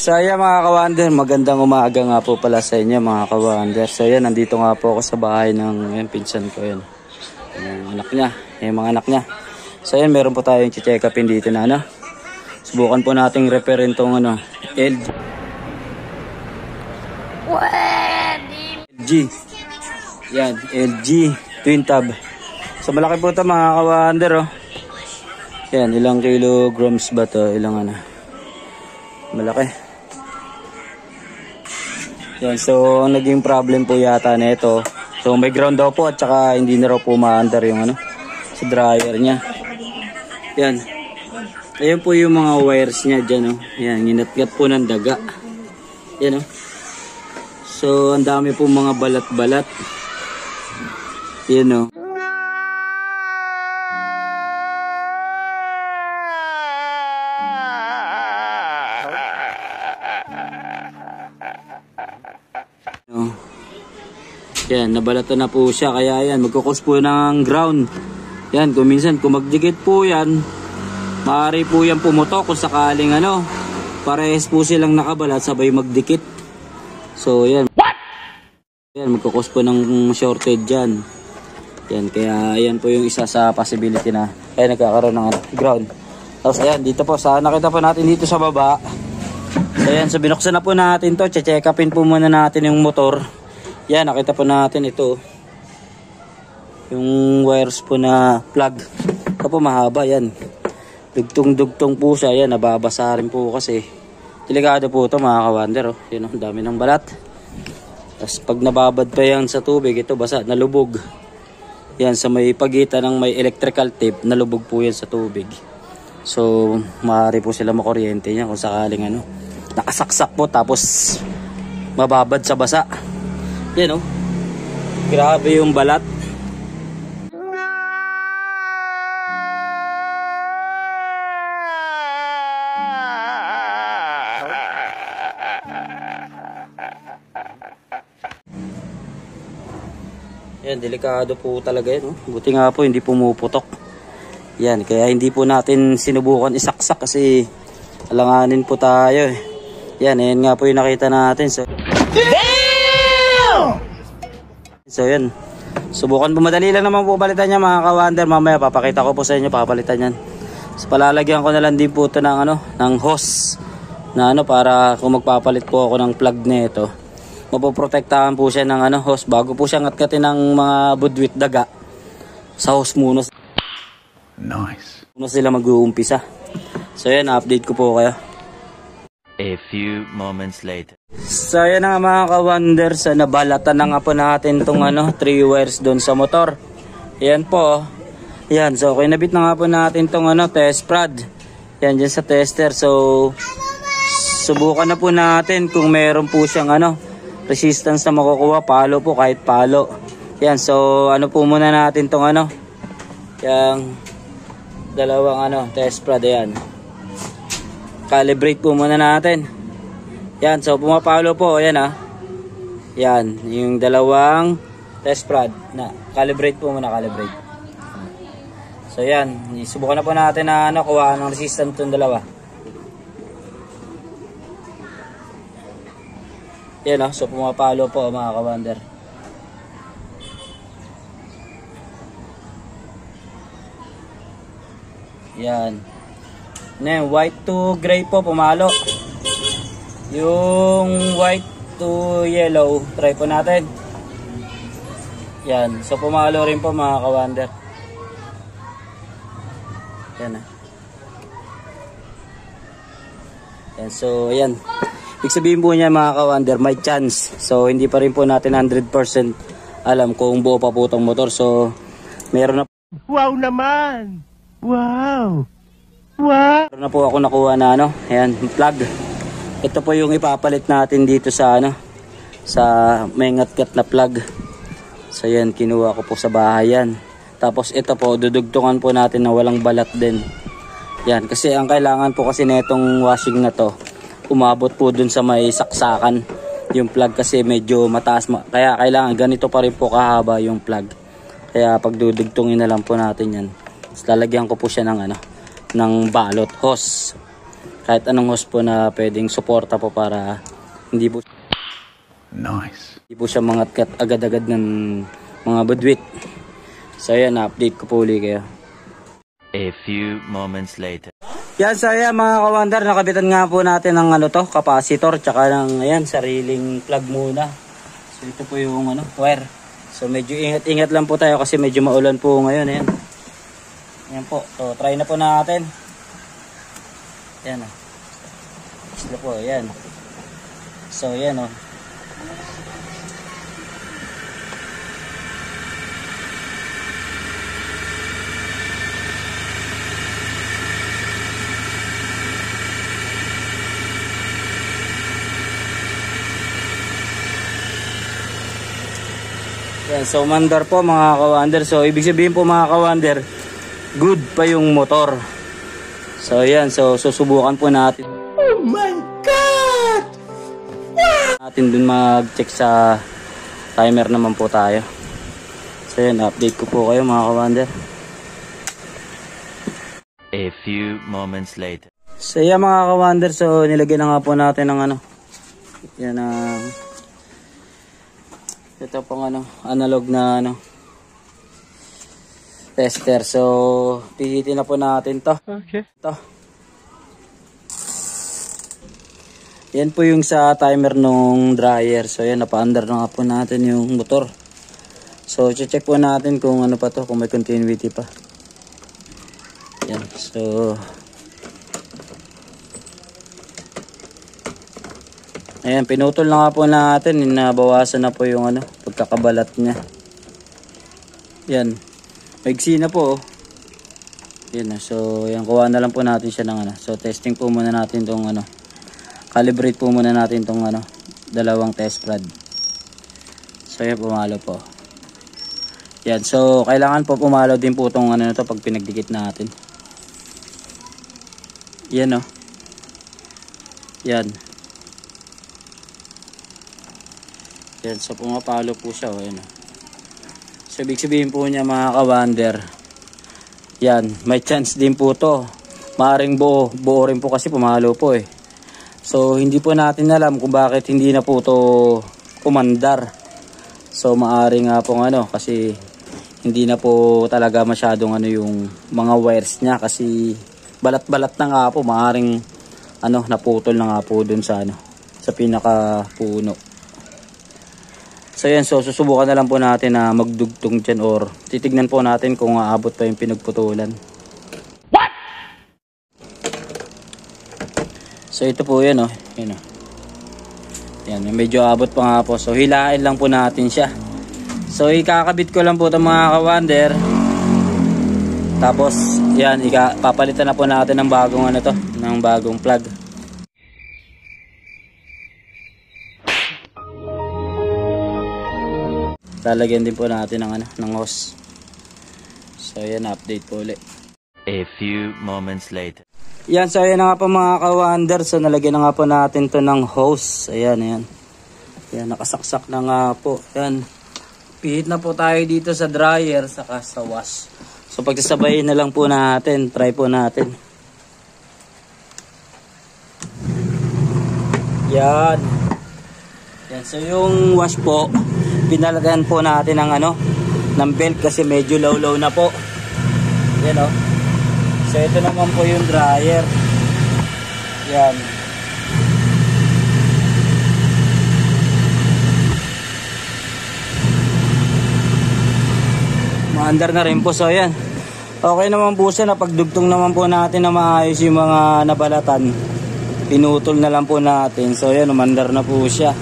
So ayan mga kawander, magandang umaga nga po pala sa inyo mga kawander. So ayan, nandito nga po ako sa bahay ng pinsan ko. Ayan, yung anak niya, yung mga anak niya. So ayan, meron po tayong check upin dito na ano. Subukan po nating referent tong ano, LG. Yan, LG twin tab. So malaki po ito mga kawander oh. Yan, ilang kilograms ba to? Ilang ano? Malaki. Yan, so ang naging problem po yata nito. So may ground daw po at saka hindi na raw po maandar yung ano sa dryer niya. Yan. Ayan po yung mga wires niya dyan oh. Yan, ginatgat po ng daga. Yan oh. So ang dami po mga balat-balat. Yan oh. Yan, nabalatan na po siya. Kaya yan, magkukos po ng ground. Yan, kung minsan, kung magdikit po yan, maaari po yan pumutok kung sakaling ano, parehas po silang nakabalat, sabay magdikit. So, yan. What? Yan, magkukos po ng shorted dyan. Yan, kaya yan po yung isa sa possibility na kaya nagkakaroon ng ground. Tapos, ayan, dito po, nakita po natin dito sa baba. So, ayan, so binuksan na po natin to. Check upin po muna natin yung motor. Yan, nakita po natin ito. Yung wires po na plug. Ito po mahaba yan. Dugtong-dugtong po siya. Yan, nababasa rin po kasi. Delikado po ito mga kawander. Oh. Yan, ang dami ng balat. Tapos pag nababad pa yan sa tubig, ito basa, nalubog. Yan, sa may pagitan ng may electrical tape, nalubog po yan sa tubig. So, maaari po sila makuryente niya kung sakaling ano. Nakasaksak po tapos mababad sa basa. Yan oh. Grabe yung balat. Yan, delikado po talaga yan oh. Buti nga po hindi pumuputok. Yan, kaya hindi po natin sinubukan isaksak kasi alanganin po tayo eh. Yan, ayan nga po yung nakita natin. So yan, subukan po, madali lang naman po palitan niya mga kawander. Mamaya papakita ko po sa inyo papalitan yan. So palalagyan ko na lang din po ito ng ano, ng hose na ano, para kung magpapalit po ako ng plug nito, mapoprotektahan po siya ng ano, hose bago po siya ngatkatin ng mga budwit daga. Sa hose muna. Nice. Muna sila mag-uumpisa. So yan, update ko po kayo. A few moments later. So yan na nga mga kawander, sa nabalatan na nga po natin itong ano, 3 wires doon sa motor. Yan po. Yan, so kinabit na nga po natin itong ano, test prod. Yan dyan sa tester. So subukan na po natin kung meron po siyang ano, resistance na makukuha. Palo po, kahit palo. Yan, so ano po muna natin itong ano, yung dalawang ano, test prod. Yan, calibrate po muna natin. Yan, so pumapalo po. Ayan ah. Yan, yung dalawang test prod na calibrate po muna, calibrate. So yan, subukan na po natin na ano, kuhaan ng resistance itong dalawa. Yan ah, so pumapalo po mga kawander. Yan. Then, white to gray po, pumalo. Yung white to yellow, try po natin. Yan, so pumalo rin po mga kawander. Yan ah. Yan, so yan. Ibig sabihin po niya mga kawander, may chance. So hindi pa rin po natin 100% alam kung buo pa po itong motor. So meron na. Wow naman! Wow! Wow! Meron na po ako nakuha na ano, ayan, plug. Ito po yung ipapalit natin dito sa ano, sa may ngat-ngat na plug. So yan, kinuha ko po sa bahay yan. Tapos ito po, dudugtungan po natin na walang balat din. Yan, kasi ang kailangan po kasi netong washing na to, umabot po dun sa may saksakan yung plug kasi medyo mataas. Kaya kailangan ganito pa rin po kahaba yung plug. Kaya pagdudugtungin na lang po natin yan. Tapos lalagyan ko po siya ng ano, ng balot hose. kahit anong hose po na pwedeng suporta po para hindi po hindi po siya mangatkat agad-agad ng mga budwit. So ayan, update ko po uli kayo. A few moments later. Yan, so ayan mga kawander, nakabitan nga po natin ng capacitor, tsaka ng ayan, sariling plug muna. So ito po yung wire. So medyo ingat-ingat lang po tayo kasi medyo maulan po ngayon. Ayan. Ayan po. So try na po natin. Ayan o. Isla po. Ayan. So ayan o. Yan, so mandar po mga kawander. So ibig sabihin po mga kawander, good pa yung motor. So yan, so susubukan po natin. Oh my God! Natin dun mag-check sa timer naman po tayo. So yan, update ko po kayo mga kawander. A few moments later. So yan mga kawander, so nilagyan na nga po natin ng yan ito pong analog na tester. So pihitin na po natin to. Okay. Ito. Yan po yung sa timer nung dryer. So yan, napa-under na nga po natin yung motor. So check po natin kung ano pa to, kung may continuity pa. Yan. So ayan, pinutol na nga po natin, nabawasan na po yung pagkakabalat niya. Yan. Maigsi na po. Yan, so yan, kuha na lang po natin siya ng So testing po muna natin tong calibrate po muna natin tong dalawang test rod. So yan, pumalo po. Yan, so kailangan po pumalo din po tong na to pag pinagdikit natin. Yan Yan. Yan, so pumapalo po siya. Ayan. So ibig sabihin po niya mga kawander, yan, may chance din po to. Maaring buo rin po kasi pumalo po eh. So hindi po natin alam kung bakit hindi na po to umandar. So maaring nga po kasi hindi na po talaga masyadong yung mga wires niya kasi balat-balat na nga po. Maaring naputol na nga po dun sa sa pinaka puno. So yan, so susubukan na lang po natin na magdugtong dyan or titignan po natin kung aabot pa yung pinagputulan. What? So ito po yan Yan Yan, medyo abot pa nga po. So hilain lang po natin siya. So ikakabit ko lang po ito mga kawander. Tapos yan, papalitan na po natin ng bagong ng bagong plug. Lalagyan din po natin ng hose. So yan, update po ulit. A few moments later. Yan, so ayan na nga po mga kawander. So nalagyan na nga po natin to ng hose. Ayan, ayan. Ayan, nakasaksak na nga po. Ayan. Pihit na po tayo dito sa dryer saka sa wash. So pagsasabayin na lang po natin. Try po natin. Yan. Yan, so yung wash po, pinalagyan po natin ng ng belt kasi medyo low na po. Yan So ito naman po yung dryer. Yan. Maandar na rin po. So yan. Okay naman po siya. Napagdugtong naman po natin na maayos yung mga nabalatan. Pinutol na lang po natin. So yan, umandar na po siya.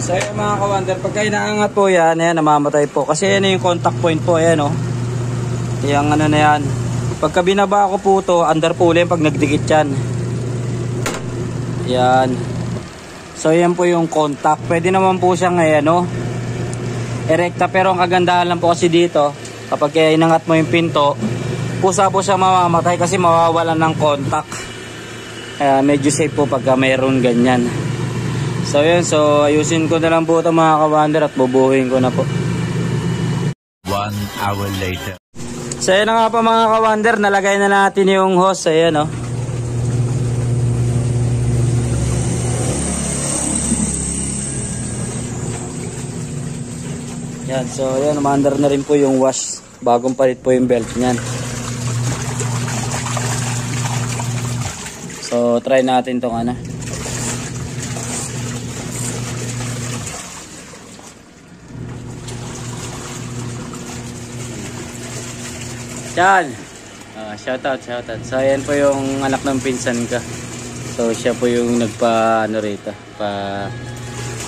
So yan mga kawander, pagka inaangat po yan, ayan, namamatay po. Kasi yan yung contact point po, ayan Yung na yan. Pagka binaba ko po to, under po ulit pag nagdikit yan. Yan. So yan po yung contact. Pwede naman po siyang erekta, pero ang kagandahan lang po kasi dito, kapag inangat mo yung pinto, kusa po siya mamamatay kasi mawawalan ng contact. Kaya medyo safe po pagka mayroon ganyan. So yun, so ayusin ko na lang po ito mga ka-wonder at bubuhin ko na po. 1 hour later. So yun na nga po mga ka-wonder, nalagay na natin yung hose. Ayan o. Yan, so yan, umaandar na rin po yung wash. Bagong palit po yung belt niyan. So try natin tong ano. Yan. Shoutout. So ayan po yung anak ng pinsan ko. So siya po yung nagpa ano rito, pa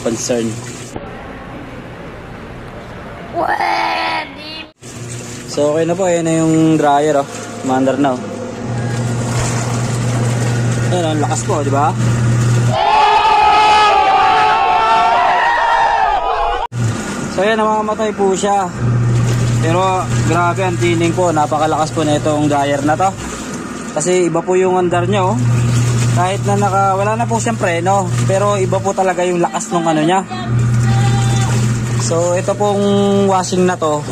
concern. So okay na po, ayan na yung dryer oh. Commander na oh. Ayan, ang lakas po, di ba? So ayan, namamatay po siya. Pero grabe ang tining po, napakalakas po na itong dryer na to. Kasi iba po yung andar niya oh. Kahit na wala na po siyang preno, pero iba po talaga yung lakas ng ano niya. So ito pong washing na to,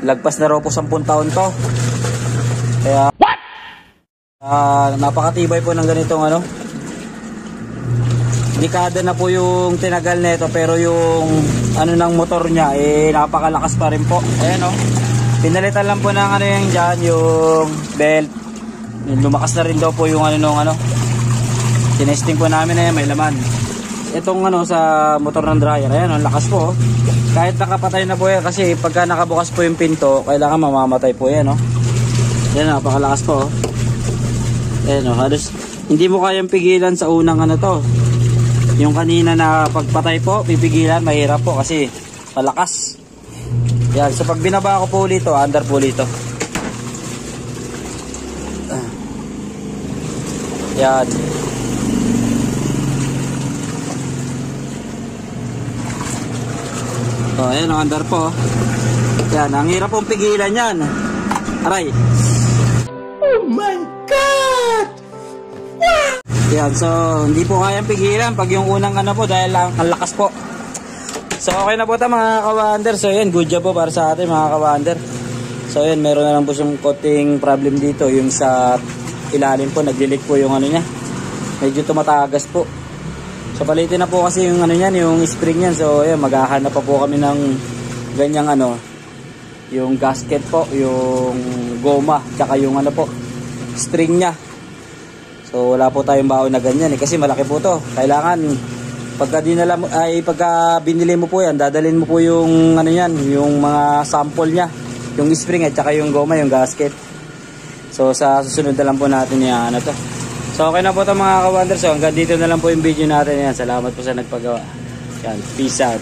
lagpas na raw po 10 taon to. Kaya napakatibay po ng ganitong ano. Dekada na po yung tinagal nito, pero yung ano ng motor niya napakalakas pa rin po. Ayan oh. Pinalitan lang po ng ano yung dyan, yung belt. Lumakas na rin daw po yung ano nung ano. Tinesting po namin na yan, may laman. Itong ano sa motor ng dryer, ayan ang lakas po oh. Kahit nakapatay na po yan, kasi pagka nakabukas po yung pinto, kailangan mamamatay po yan oh. Yan, napakalakas po oh. Ayan oh, halos hindi mo kayang pigilan sa unang ano to. Yung kanina na pagpatay po, pipigilan, mahirap po kasi malakas. Yan, so pag binaba ko po ulit to, under po ulit to. Yan. So, ayan ang andar po. Yan, ang hirap pong pigilan yan. Aray. Oh my God! Yan, so hindi po kayang pigilan pag yung unang ano po dahil ang lakas po. So okay na po ito mga ka-wonder. So yan, good job po para sa atin mga ka-wonder. So yan, meron na lang po siyang konting problem dito. Yung sa ilalim po, nag-leak po yung ano niya. Medyo tumatagas po. So palitin na po kasi yung ano niyan, yung spring niyan. So ayan, maghahanap pa po kami ng ganyang ano, yung gasket po, yung goma, tsaka yung ano po, string niya. So wala po tayong baon na ganyan kasi malaki po to. Kailangan pagka binili mo po yan, dadalhin mo po yung ano yan, yung mga sample niya, yung spring at tsaka yung goma, yung gasket. So sa susunod na lang po natin yan ano to. So okay na po ito mga ka-wonder. So hanggang dito na lang po yung video natin yan. Salamat po sa nagpagawa. Yan, peace out.